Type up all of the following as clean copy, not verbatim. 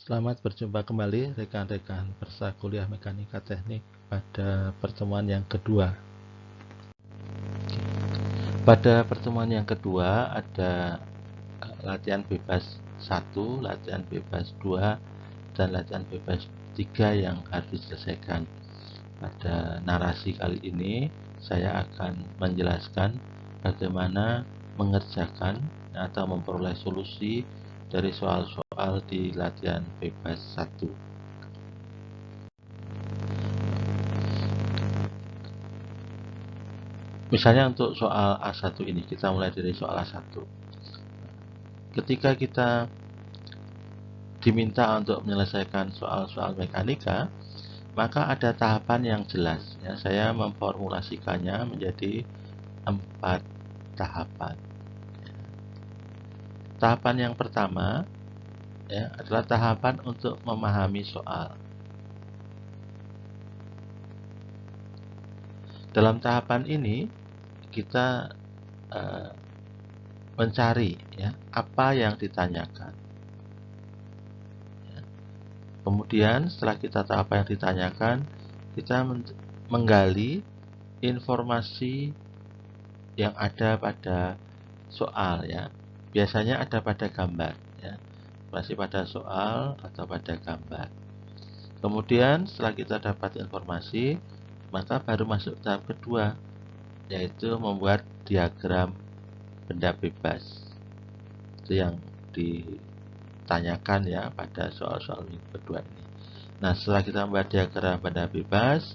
Selamat berjumpa kembali rekan-rekan peserta kuliah mekanika teknik pada pertemuan yang kedua. Pada pertemuan yang kedua ada latihan bebas 1, latihan bebas 2, dan latihan bebas 3 yang harus diselesaikan. Pada narasi kali ini saya akan menjelaskan bagaimana mengerjakan atau memperoleh solusi dari soal-soal di latihan bebas 1. Misalnya untuk soal A1 ini, kita mulai dari soal A1. Ketika kita diminta untuk menyelesaikan soal-soal mekanika, maka ada tahapan yang jelas. Ya, saya memformulasikannya menjadi 4 tahapan. Tahapan yang pertama ya, adalah tahapan untuk memahami soal. Dalam tahapan ini kita mencari ya, apa yang ditanyakan. Kemudian setelah kita tahu apa yang ditanyakan, kita menggali informasi yang ada pada soal ya. Biasanya ada pada gambar ya. Masih pada soal atau pada gambar. Kemudian setelah kita dapat informasi, maka baru masuk tahap kedua, yaitu membuat diagram benda bebas. Itu yang ditanyakan ya pada soal-soal kedua ini. Nah, setelah kita membuat diagram benda bebas,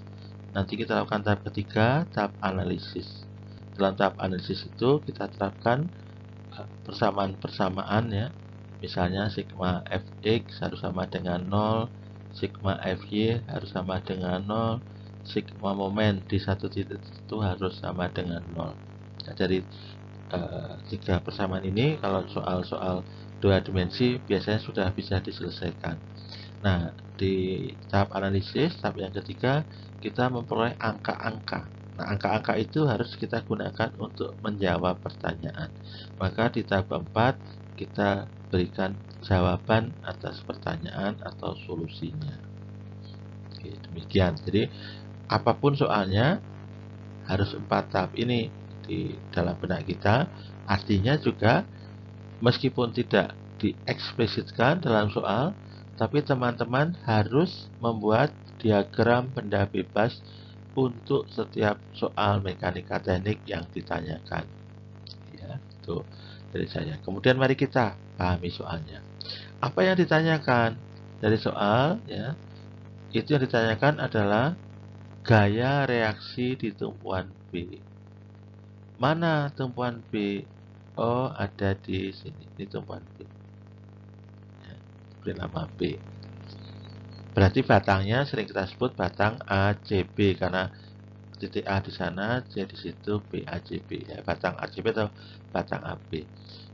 nanti kita lakukan tahap ketiga, tahap analisis. Dalam tahap analisis itu kita terapkan persamaan-persamaan ya. Misalnya sigma fx harus sama dengan 0, sigma fy harus sama dengan 0, sigma momen di satu titik itu harus sama dengan 0. Nah, dari 3 persamaan ini kalau soal-soal 2 dimensi biasanya sudah bisa diselesaikan. Nah, di tahap analisis, tahap yang ketiga, kita memperoleh angka-angka. Nah, angka-angka itu harus kita gunakan untuk menjawab pertanyaan. Maka di tahap keempat, kita berikan jawaban atas pertanyaan atau solusinya. Oke, demikian. Jadi, apapun soalnya, harus 4 tahap ini di dalam benak kita. Artinya juga, meskipun tidak dieksplisitkan dalam soal, tapi teman-teman harus membuat diagram benda bebas untuk setiap soal mekanika teknik yang ditanyakan. Ya, itu dari saya. Kemudian mari kita pahami soalnya. Apa yang ditanyakan dari soal ya? Itu yang ditanyakan adalah gaya reaksi di tumpuan B. Mana tumpuan B? Oh, ada di sini, di tumpuan B. Beri nama B. Berarti batangnya sering kita sebut batang ACB karena titik A di sana, C di situ, B ACB ya, batang ACB atau batang AB.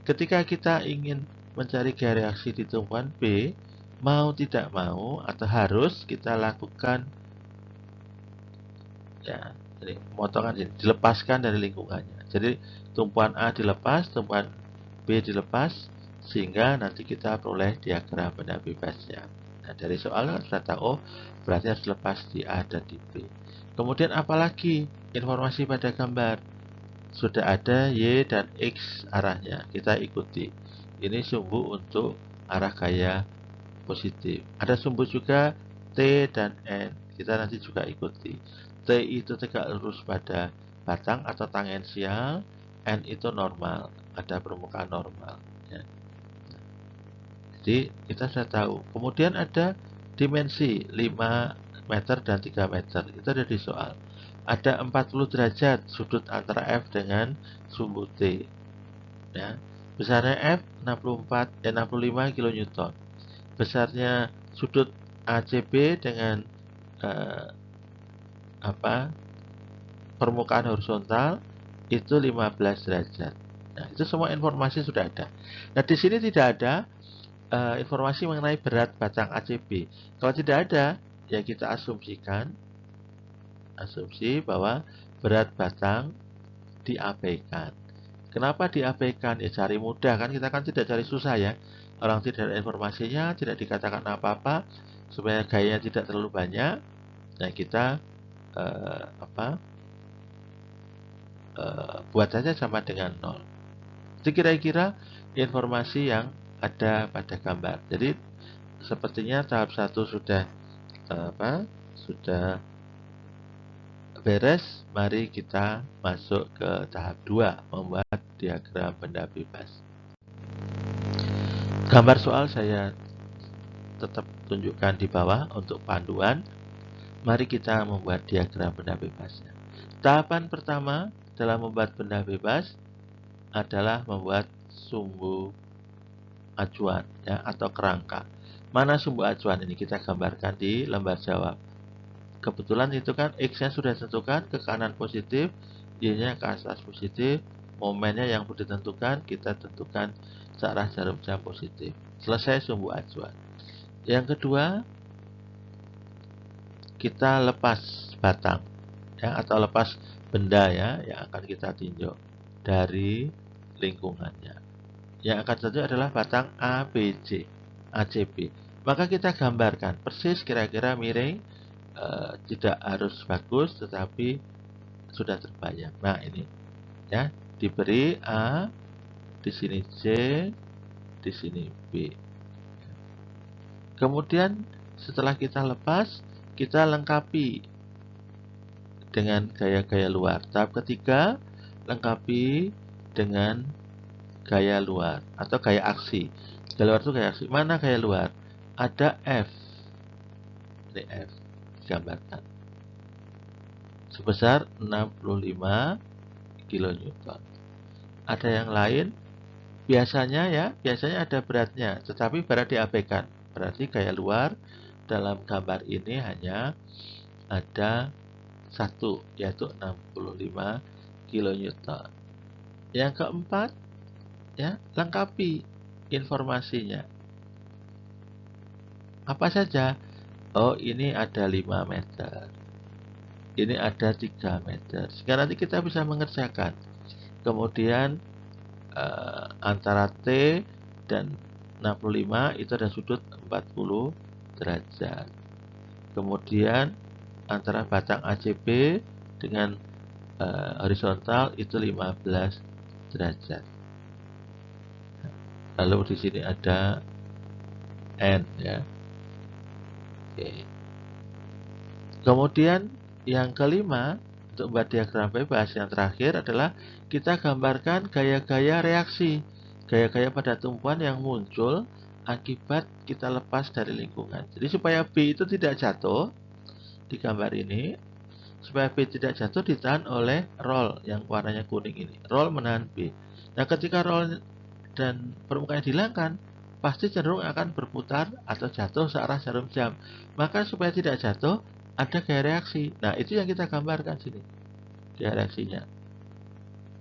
Ketika kita ingin mencari gaya reaksi di tumpuan B, mau tidak mau atau harus kita lakukan ya, jadi pemotongan dilepaskan dari lingkungannya. Jadi tumpuan A dilepas, tumpuan B dilepas, sehingga nanti kita peroleh diagram benda bebasnya. Nah, dari soalnya sudah tahu, oh, berarti harus lepas di A dan di B. Kemudian apalagi informasi pada gambar? Sudah ada Y dan X arahnya, kita ikuti. Ini sumbu untuk arah gaya positif. Ada sumbu juga T dan N, kita nanti juga ikuti. T itu tegak lurus pada batang atau tangensial, N itu normal, ada permukaan normal ya. Jadi kita sudah tahu. Kemudian ada dimensi 5 meter dan 3 meter. Itu ada di soal. Ada 40 derajat sudut antara F dengan sumbu T. Ya. Besarnya F 65 kN. Besarnya sudut ACB dengan permukaan horizontal itu 15 derajat. Nah, itu semua informasi sudah ada. Nah, di sini tidak ada informasi mengenai berat batang ACB. Kalau tidak ada, ya kita asumsi bahwa berat batang diabaikan. Kenapa diabaikan? Ya cari mudah kan, kita kan tidak cari susah ya. orang tidak ada informasinya, tidak dikatakan apa-apa, supaya gayanya tidak terlalu banyak. Nah, kita buat saja sama dengan 0. Itu kira-kira informasi yang ada pada gambar. Jadi sepertinya tahap 1 sudah sudah beres. Mari kita masuk ke tahap 2, membuat diagram benda bebas. Gambar soal saya tetap tunjukkan di bawah untuk panduan. Mari kita membuat diagram benda bebasnya. Tahapan pertama dalam membuat benda bebas adalah membuat sumbu acuan, ya, atau kerangka. Mana sumbu acuan ini kita gambarkan di lembar jawab. Kebetulan itu kan X-nya sudah ditentukan, ke kanan positif, Y-nya ke atas positif, momennya yang sudah ditentukan, kita tentukan searah jarum jam positif. Selesai sumbu acuan. Yang kedua, kita lepas batang, ya, atau lepas benda, ya, yang akan kita tinjau dari lingkungannya. Yang akan ditunjuk adalah batang ABC, ACB. Maka kita gambarkan persis kira-kira miring, tidak harus bagus, tetapi sudah terbayang. Nah, ini, ya, diberi A, di sini C, di sini B. Kemudian setelah kita lepas, kita lengkapi dengan gaya-gaya luar. Tahap ketiga, lengkapi dengan gaya luar atau gaya aksi. Gaya luar itu gaya aksi. Mana gaya luar? Ada F. Ini F digambarkan. Sebesar 65 kilonewton. Ada yang lain? Biasanya ada beratnya, tetapi berat diabaikan. Berarti gaya luar dalam gambar ini hanya ada satu, yaitu 65 kilonewton. Yang keempat, ya, lengkapi informasinya. Apa saja? Oh, ini ada 5 meter. Ini ada 3 meter. Sekarang nanti kita bisa mengerjakan. Kemudian antara T dan 65 itu ada sudut 40 derajat. Kemudian antara batang ACB dengan horizontal itu 15 derajat. Lalu di sini ada N, ya. Oke. Kemudian yang kelima, untuk membuat diagram bebas yang terakhir adalah kita gambarkan gaya-gaya reaksi, gaya-gaya pada tumpuan yang muncul akibat kita lepas dari lingkungan. Jadi supaya B itu tidak jatuh di gambar ini, supaya B tidak jatuh ditahan oleh roll yang warnanya kuning ini. Roll menahan B. Nah, ketika roll dan permukaan dihilangkan, pasti cenderung akan berputar atau jatuh searah jarum jam. Maka supaya tidak jatuh, ada gaya reaksi. Nah, itu yang kita gambarkan sini. Gaya reaksinya,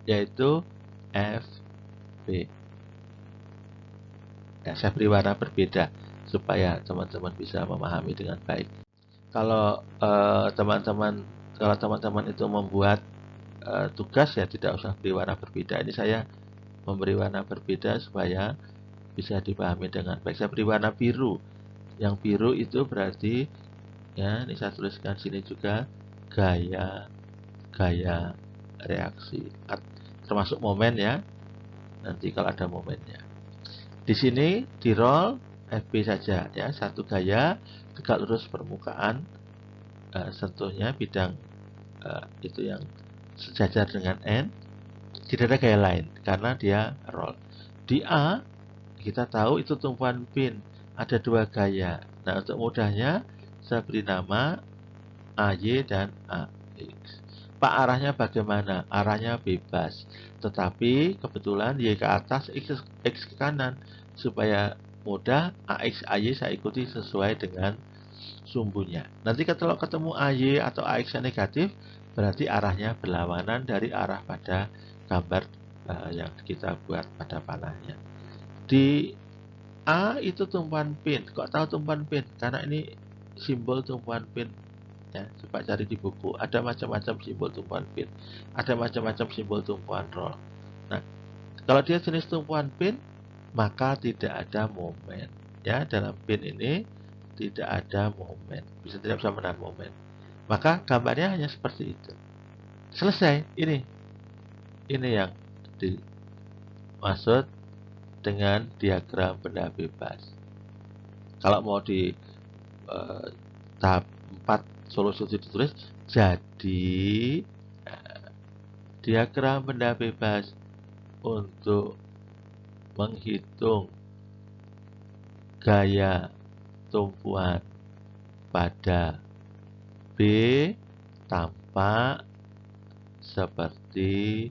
yaitu FB. Ya, saya beri warna berbeda supaya teman-teman bisa memahami dengan baik. Kalau teman-teman itu membuat tugas, ya tidak usah beri warna berbeda. Ini saya memberi warna berbeda supaya bisa dipahami dengan baik. Saya beri warna biru. Yang biru itu berarti, ya, ini saya tuliskan sini juga gaya reaksi, termasuk momen, ya. Nanti kalau ada momennya. Di sini di roll FB saja, ya, satu gaya tegak lurus permukaan, sentuhnya bidang itu yang sejajar dengan N. Tidak ada gaya lain karena dia roll. Di A kita tahu itu tumpuan pin, ada 2 gaya. Nah, untuk mudahnya saya beri nama AY dan AX. Pak, arahnya bagaimana? Arahnya bebas, tetapi kebetulan Y ke atas, X ke kanan. Supaya mudah, AX AY saya ikuti sesuai dengan sumbunya. Nanti kalau ketemu AY atau AX yang negatif, berarti arahnya berlawanan dari arah pada gambar yang kita buat pada panahnya. Di A itu tumpuan pin. Kok tahu tumpuan pin? Karena ini simbol tumpuan pin, ya. Coba cari di buku. Ada macam-macam simbol tumpuan pin. Ada macam-macam simbol tumpuan roll. Nah, kalau dia jenis tumpuan pin, maka tidak ada momen. Ya, dalam pin ini tidak ada momen. Tidak bisa menahan momen. Maka gambarnya hanya seperti itu. Selesai. Ini yang dimaksud dengan diagram benda bebas. Kalau mau di tahap 4 solusi ditulis, jadi diagram benda bebas untuk menghitung gaya tumpuan pada B tampak seperti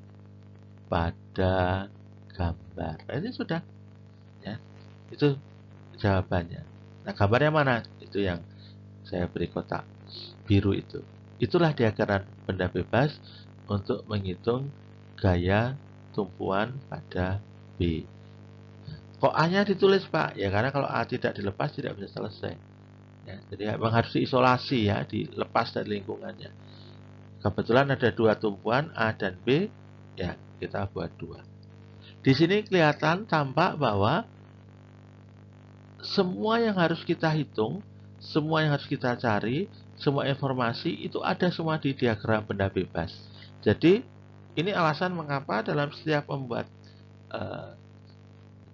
pada gambar. Nah, ini sudah, ya, itu jawabannya. Nah, gambarnya mana? Itu yang saya beri kotak biru itu. Itulah diagram benda bebas untuk menghitung gaya tumpuan pada B. Kok A-nya ditulis, Pak? Ya karena kalau A tidak dilepas tidak bisa selesai. Ya, jadi memang harus diisolasi, ya, dilepas dari lingkungannya. Kebetulan ada dua tumpuan A dan B, ya kita buat 2. Di sini kelihatan tampak bahwa semua yang harus kita hitung, semua yang harus kita cari, semua informasi itu ada semua di diagram benda bebas. Jadi ini alasan mengapa dalam setiap membuat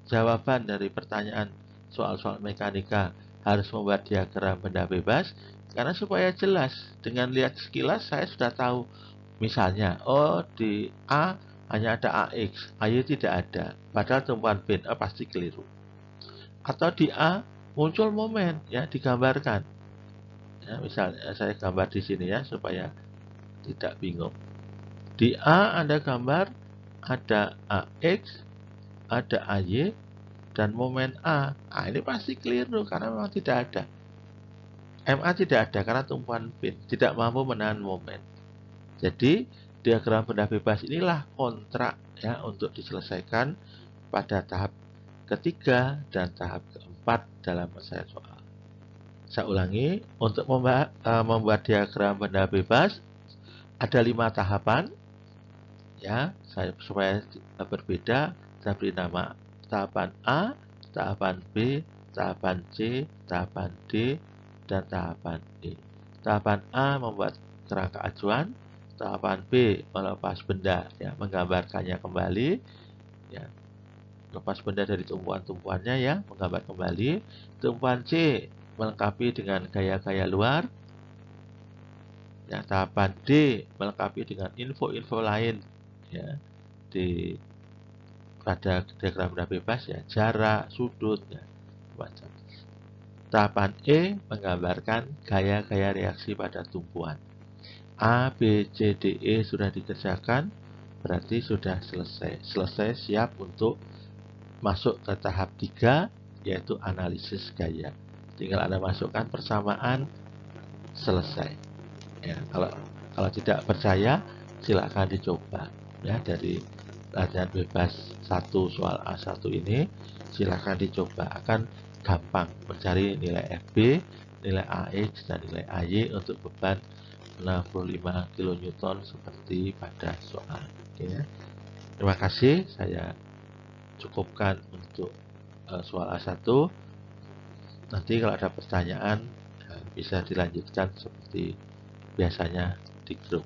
jawaban dari pertanyaan soal-soal mekanika harus membuat diagram benda bebas, karena supaya jelas. Dengan lihat sekilas saya sudah tahu, misalnya, oh di A hanya ada AX, AY tidak ada, padahal tumpuan pin, pasti keliru. Atau di A muncul momen, ya, digambarkan. Ya, misalnya saya gambar di sini, ya, supaya tidak bingung. Di A ada gambar, ada AX, ada AY, dan momen A. Ini pasti keliru karena memang tidak ada. MA tidak ada karena tumpuan pin tidak mampu menahan momen. Jadi diagram benda bebas inilah kontrak, ya, untuk diselesaikan pada tahap ketiga dan tahap keempat dalam penyelesaian soal. Saya ulangi, untuk membuat diagram benda bebas ada 5 tahapan, ya. Supaya berbeda, saya beri nama tahapan A, tahapan B, tahapan C, tahapan D, dan tahapan E. Tahapan A membuat kerangka acuan, tahapan B melepas benda, ya, menggambarkannya kembali, ya, lepas benda dari tumpuan-tumpuannya, ya, menggambar kembali. Tumpuan C melengkapi dengan gaya-gaya luar, ya. Tahapan D melengkapi dengan info-info lain, ya, pada diagram benda bebas, ya, jarak, sudut, ya, macam. Tahapan E menggambarkan gaya-gaya reaksi pada tumpuan. A, B, C, D, E sudah dikerjakan, berarti sudah selesai, siap untuk masuk ke tahap 3, yaitu analisis gaya. Tinggal Anda masukkan persamaan, selesai. Ya, kalau tidak percaya, silakan dicoba, ya, dari latihan bebas 1 soal A1 ini, silakan dicoba. Akan gampang mencari nilai FB, nilai AX, dan nilai AY untuk beban 65 kN seperti pada soal. Ya. Terima kasih, saya cukupkan untuk soal A1. Nanti kalau ada pertanyaan bisa dilanjutkan seperti biasanya di grup.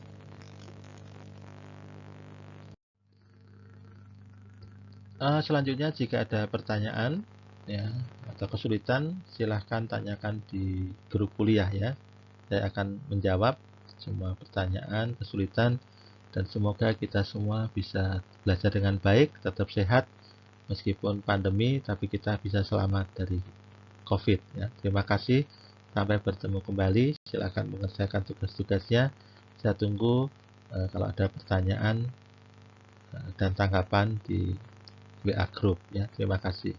Selanjutnya jika ada pertanyaan, ya, atau kesulitan, silahkan tanyakan di grup kuliah, ya. Saya akan menjawab semua pertanyaan, kesulitan, dan semoga kita semua bisa belajar dengan baik, tetap sehat meskipun pandemi, tapi kita bisa selamat dari COVID, ya. Terima kasih, sampai bertemu kembali. Silakan mengerjakan tugas-tugasnya. Saya tunggu kalau ada pertanyaan dan tanggapan di WA Group, ya. Terima kasih.